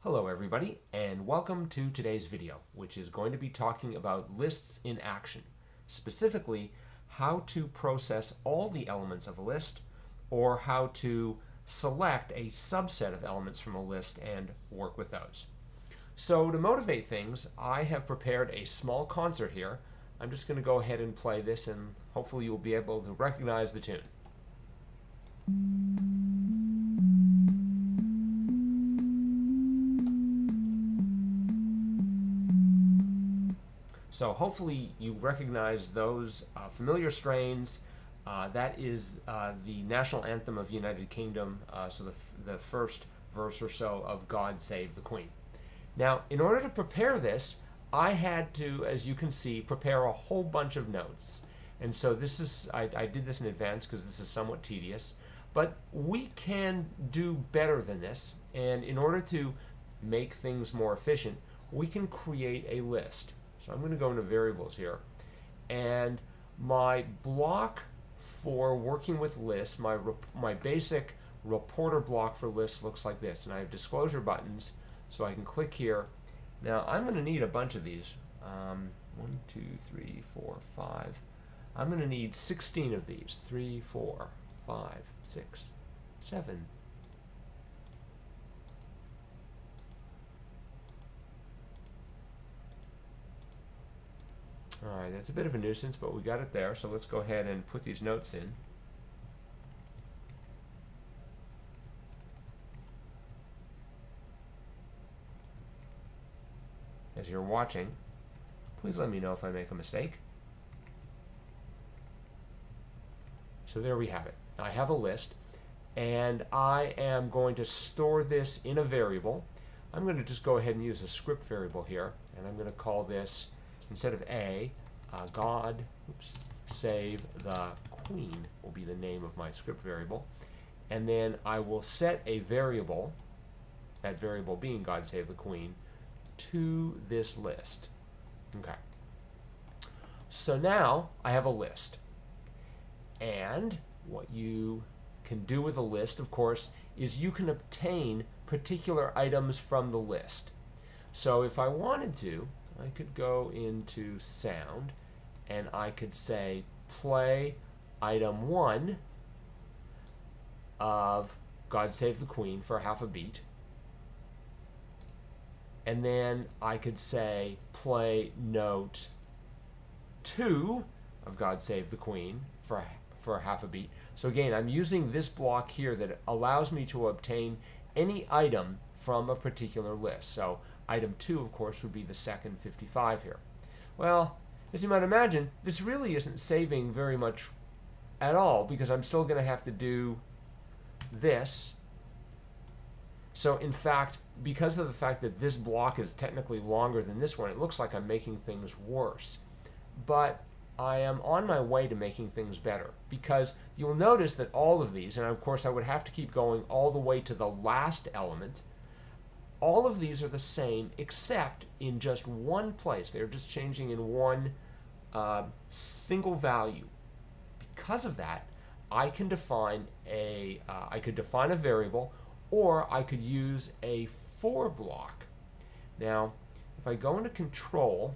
Hello everybody, and welcome to today's video, which is going to be talking about lists in action. Specifically, how to process all the elements of a list, or how to select a subset of elements from a list and work with those. So to motivate things, I have prepared a small concert here. I'm just going to go ahead and play this, and hopefully you'll be able to recognize the tune. So hopefully you recognize those familiar strains. That is the national anthem of the United Kingdom, so the first verse or so of God Save the Queen. Now, in order to prepare this, I had to, as you can see, prepare a whole bunch of notes. And so this is, I did this in advance because this is somewhat tedious, but we can do better than this. And in order to make things more efficient, we can create a list. So I'm going to go into variables here, and my block for working with lists, my basic reporter block for lists looks like this, and I have disclosure buttons, so I can click here. Now I'm going to need a bunch of these. 1, 2, 3, 4, 5. I'm going to need 16 of these. 3, 4, 5, 6, 7. Alright, that's a bit of a nuisance, but we got it there, so let's go ahead and put these notes in. As you're watching, please let me know if I make a mistake. So there we have it. I have a list, and I am going to store this in a variable. I'm going to just go ahead and use a script variable here, and I'm going to call this, instead of God Save the Queen will be the name of my script variable. And then I will set a variable, that variable being God Save the Queen, to this list. Okay. So now I have a list. And what you can do with a list, of course, is you can obtain particular items from the list. So if I wanted to, I could go into sound and I could say play item 1 of God Save the Queen for half a beat. And then I could say play note 2 of God Save the Queen for half a beat. So again, I'm using this block here that allows me to obtain any item from a particular list. So item 2, of course, would be the second 55 here. Well, as you might imagine, this really isn't saving very much at all, because I'm still going to have to do this. So in fact, because of the fact that this block is technically longer than this one, it looks like I'm making things worse. But I am on my way to making things better, because you'll notice that all of these, and of course I would have to keep going all the way to the last element, all of these are the same except in just one place. They're just changing in one single value. Because of that, I can define I could define a variable, or I could use a for block. Now, if I go into control,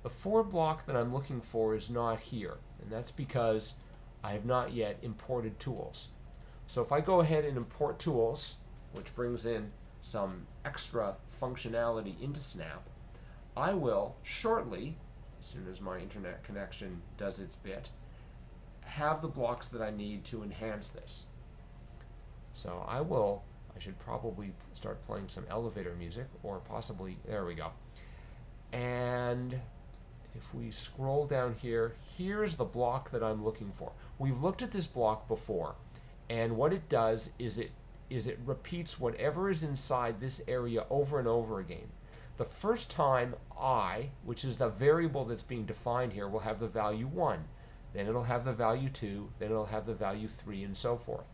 the for block that I'm looking for is not here, and that's because I have not yet imported tools. So if I go ahead and import tools, which brings in some extra functionality into Snap, I will shortly, as soon as my internet connection does its bit, have the blocks that I need to enhance this. So I should probably start playing some elevator music, or possibly, there we go. And if we scroll down here, here's the block that I'm looking for. We've looked at this block before, and what it does is it repeats whatever is inside this area over and over again. The first time I, which is the variable that's being defined here, will have the value 1. Then it'll have the value 2. Then it'll have the value 3, and so forth.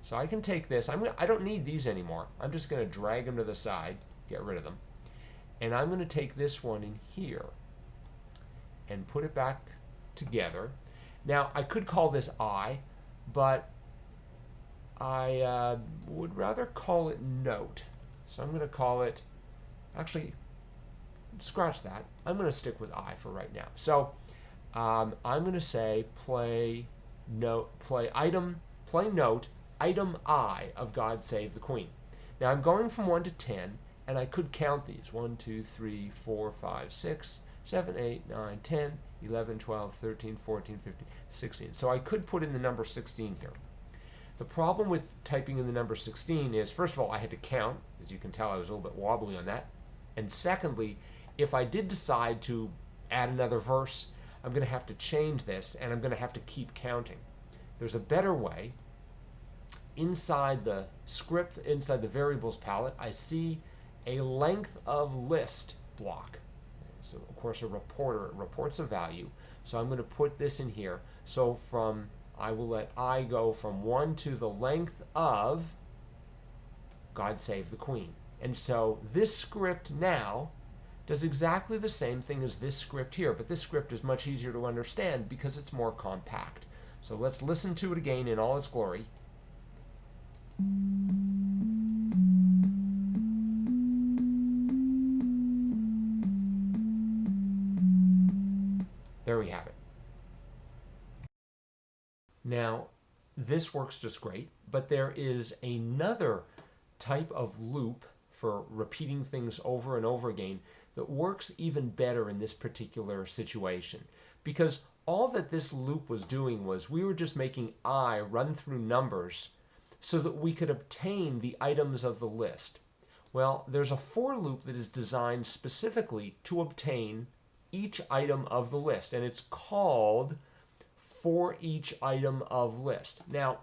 So I can take this. I don't need these anymore. I'm just going to drag them to the side, get rid of them. And I'm going to take this one in here and put it back together. Now, I could call this I, but I would rather call it note. So I'm going to call it, actually, scratch that. I'm going to stick with I for right now. So I'm going to say play note item I of God Save the Queen. Now I'm going from 1 to 10, and I could count these. 1, 2, 3, 4, 5, 6, 7, 8, 9, 10, 11, 12, 13, 14, 15, 16. So I could put in the number 16 here. The problem with typing in the number 16 is, first of all, I had to count. As you can tell, I was a little bit wobbly on that. And secondly, if I did decide to add another verse, I'm going to have to change this, and I'm going to have to keep counting. There's a better way. Inside the script, inside the variables palette, I see a length of list block. So, of course, a reporter reports a value. So I'm going to put this in here. So I will let I go from 1 to the length of God Save the Queen. And so this script now does exactly the same thing as this script here, but this script is much easier to understand because it's more compact. So let's listen to it again in all its glory. There we have it. Now, this works just great, but there is another type of loop for repeating things over and over again that works even better in this particular situation. Because all that this loop was doing was we were just making I run through numbers so that we could obtain the items of the list. Well, there's a for loop that is designed specifically to obtain each item of the list, and it's called for each item of list. Now,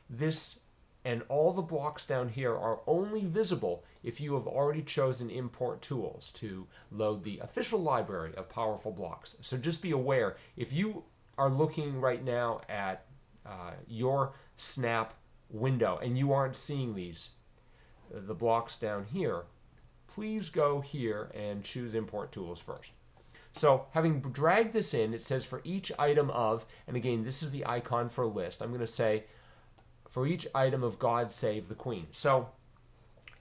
this and all the blocks down here are only visible if you have already chosen import tools to load the official library of powerful blocks. So just be aware, if you are looking right now at your Snap window and you aren't seeing the blocks down here, please go here and choose import tools first. So having dragged this in, it says for each item of, and again, this is the icon for a list. I'm going to say for each item of God Save the Queen. So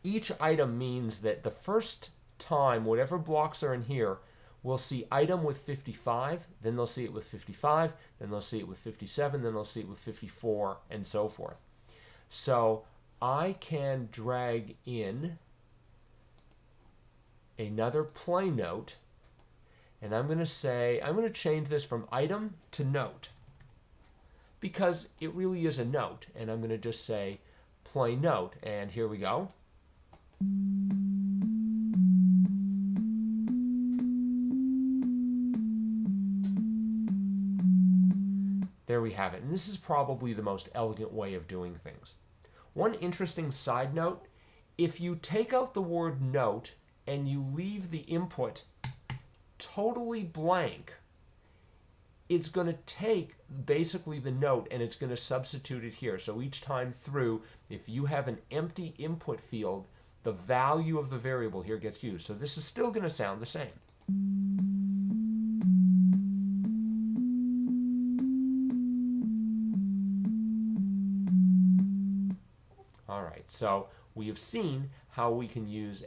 each item means that the first time whatever blocks are in here will see item with 55, then they'll see it with 55, then they'll see it with 57, then they'll see it with 54, and so forth. So I can drag in another play note, and I'm going to change this from item to note because it really is a note, and I'm going to just say play note, and here we go. There we have it, and this is probably the most elegant way of doing things. One interesting side note, if you take out the word note and you leave the input totally blank, it's going to take basically the note and it's going to substitute it here. So each time through, if you have an empty input field, the value of the variable here gets used. So this is still going to sound the same. All right, so we have seen how we can use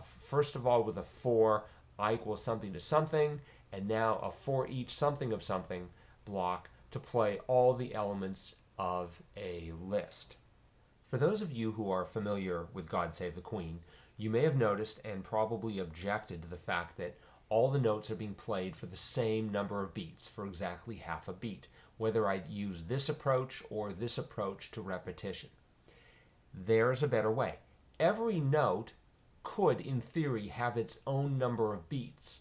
first of all with a for I equals something to something, and now a for each something of something block to play all the elements of a list. For those of you who are familiar with God Save the Queen, you may have noticed and probably objected to the fact that all the notes are being played for the same number of beats, for exactly half a beat, whether I use this approach or this approach to repetition. There's a better way. Every note could, in theory, have its own number of beats.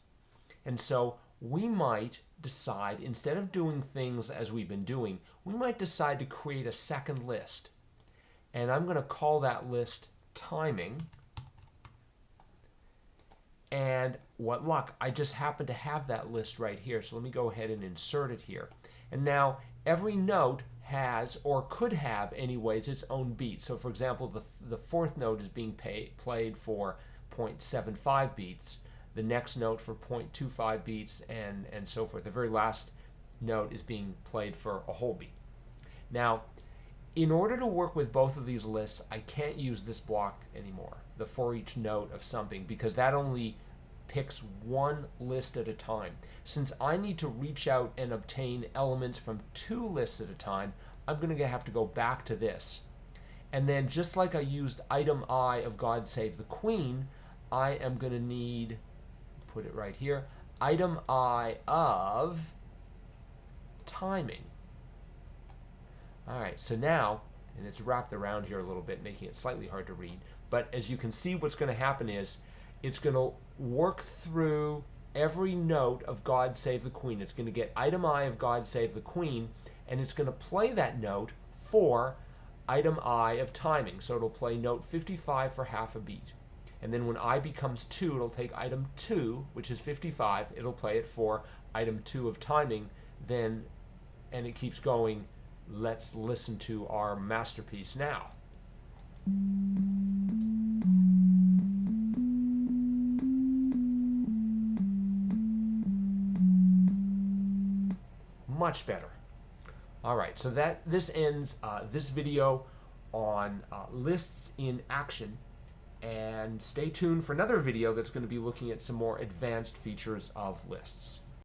And so we might decide, instead of doing things as we've been doing, we might decide to create a second list. And I'm going to call that list timing. And what luck, I just happen to have that list right here. So let me go ahead and insert it here. And now every note has, or could have anyways, its own beat. So for example, the fourth note is being played for 0.75 beats, the next note for 0.25 beats, and so forth. The very last note is being played for a whole beat. Now, In order to work with both of these lists, I can't use this block anymore, the for each note of something, because that only picks one list at a time. Since I need to reach out and obtain elements from two lists at a time, I'm going to have to go back to this. And then just like I used item I of God Save the Queen, I am going to need, put it right here, item I of timing. All right, so now, and it's wrapped around here a little bit, making it slightly hard to read, but as you can see, what's going to happen is it's going to work through every note of God Save the Queen. It's going to get item I of God Save the Queen, and it's going to play that note for item I of timing. So it'll play note 55 for half a beat. And then when I becomes 2, it'll take item 2, which is 55, it'll play it for item 2 of timing, then, and it keeps going. Let's listen to our masterpiece now. Much better. All right, so this ends this video on lists in action, and stay tuned for another video that's going to be looking at some more advanced features of lists.